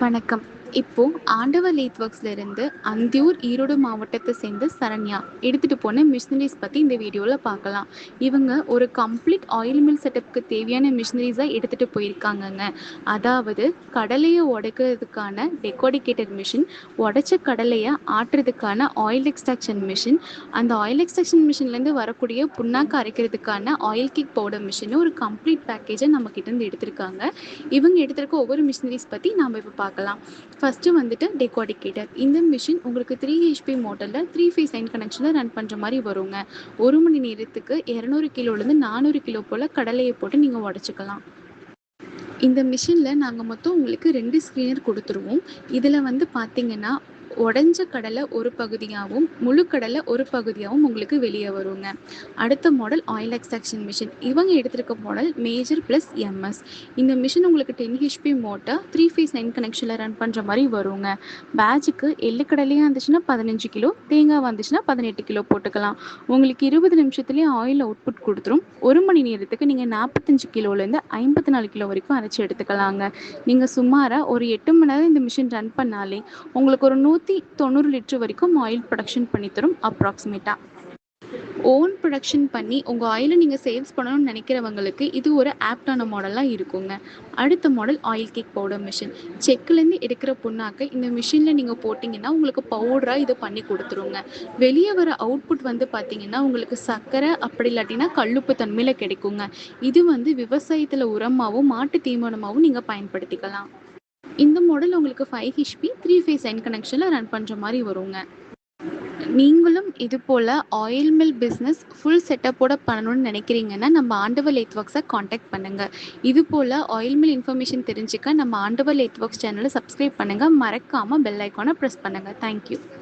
வணக்கம். இப்போ ஆண்டவர் லேத் ஒர்க்ஸ்ல இருந்து அந்தியூர், ஈரோடு மாவட்டத்தை சேர்ந்த சரண்யா எடுத்துட்டு போன மிஷினரிஸ் பத்தி இந்த வீடியோல பார்க்கலாம். இவங்க ஒரு கம்ப்ளீட் ஆயில் மில் செட்டப்க்கு தேவையான மிஷினரிஸை எடுத்துட்டு போயிருக்காங்கங்க. அதாவது கடலையை உடைக்கிறதுக்கான டெக்கோடிகேட்டர் மிஷின், உடைச்ச கடலையை ஆட்டுறதுக்கான ஆயில் எக்ஸ்ட்ராக்ஷன் மிஷின், அந்த ஆயில் எக்ஸ்ட்ராக்ஷன் மிஷின்லேருந்து வரக்கூடிய புண்ணாக்கு அரைக்கிறதுக்கான ஆயில் கிக் பவுடர் மிஷின், ஒரு கம்ப்ளீட் பேக்கேஜை நம்ம கிட்ட இருந்து எடுத்திருக்காங்க. இவங்க எடுத்திருக்க ஒவ்வொரு மிஷினரிஸ் பற்றி நாம் இப்போ பார்க்கலாம். ஃபஸ்ட்டு வந்துட்டு டெக்கோடிகேட்டர். இந்த மிஷின் உங்களுக்கு 3 ஹெச்பி மோட்டரில் 3 ஃபேஸ் லைன் கனெக்ஷனில் ரன் பண்ணுற மாதிரி வருங்க. 1 மணி நேரத்துக்கு 200 கிலோலேருந்து 400 கிலோ போல் கடலையை போட்டு நீங்கள் உடச்சிக்கலாம். இந்த மிஷினில் நாங்கள் மொத்தம் உங்களுக்கு 2 ஸ்க்ரீனர் கொடுத்துருவோம். இதில் வந்து பார்த்தீங்கன்னா உடஞ்ச கடலை ஒரு பகுதியாகவும் முழு கடலை ஒரு பகுதியாகவும் உங்களுக்கு வெளியே வருங்க. அடுத்த மாடல் ஆயில் எக்ஸ்ட்ராக்ஷன் மிஷின். இவங்க எடுத்திருக்க மாடல் மேஜர் ப்ளஸ் எம்எஸ். இந்த மிஷின் உங்களுக்கு 10 ஹெச்பி மோட்டர் 3 ஃபேஸ் லைன் கனெக்ஷனில் ரன் பண்ணுற மாதிரி வருங்க. பேட்சுக்கு எள்ளு கடலையாக இருந்துச்சுன்னா 15 கிலோ, தேங்காய் வந்துச்சுன்னா 18 கிலோ போட்டுக்கலாம். உங்களுக்கு 20 நிமிஷத்துலேயே ஆயில் அவுட்புட் கொடுத்துரும். 1 மணி நேரத்துக்கு நீங்கள் 45 கிலோலேருந்து 54 கிலோ வரைக்கும் அரைச்சி எடுத்துக்கலாங்க. நீங்கள் சுமாராக ஒரு 8 மணி நேரம் இந்த மிஷின் ரன் பண்ணாலே உங்களுக்கு ஒரு 190 லிட்டர் வரைக்கும் ஆயில் ப்ரொடக்ஷன் பண்ணி தரும் அப்ராக்சிமேட்டாக. ஓன் ப்ரொடக்ஷன் பண்ணி உங்கள் ஆயிலை நீங்கள் சேல்ஸ் பண்ணணும்னு நினைக்கிறவங்களுக்கு இது ஒரு ஆப்டான மாடலாக இருக்குங்க. அடுத்த model oil cake powder machine. செக்குலேருந்து எடுக்கிற புண்ணாக்கை இந்த மிஷினில் நீங்கள் போட்டிங்கன்னா உங்களுக்கு பவுடராக இது பண்ணி கொடுத்துருங்க. வெளியே வர அவுட்புட் வந்து பார்த்தீங்கன்னா உங்களுக்கு சர்க்கரை அப்படி இல்லாட்டினா கல்லுப்பு தன்மையில் கிடைக்குங்க. இது வந்து விவசாயத்தில் உரமாகவும் மாட்டு தீவனமாகவும் நீங்கள் பயன்படுத்திக்கலாம். இந்த மாடல் உங்களுக்கு 5 ஹெச்பி 3 ஃபேஸ் லைன் கனெக்ஷனில் ரன் பண்ணுற மாதிரி வருங்க. நீங்களும் இது போல் ஆயில் மில் பிஸ்னஸ் ஃபுல் செட்டப்போட பண்ணணும்னு நினைக்கிறீங்கன்னா நம்ம ஆண்டவர் லேத் ஒர்க்ஸை காண்டாக்ட் பண்ணுங்கள். இது போல் ஆயில் மில் இன்ஃபர்மேஷன் தெரிஞ்சுக்க நம்ம ஆண்டவர் லேத் ஒர்க்ஸ் சேனலை சப்ஸ்கிரைப் பண்ணுங்கள். மறக்காமல் பெல் ஐக்கானை ப்ரெஸ் பண்ணுங்கள். தேங்க்யூ.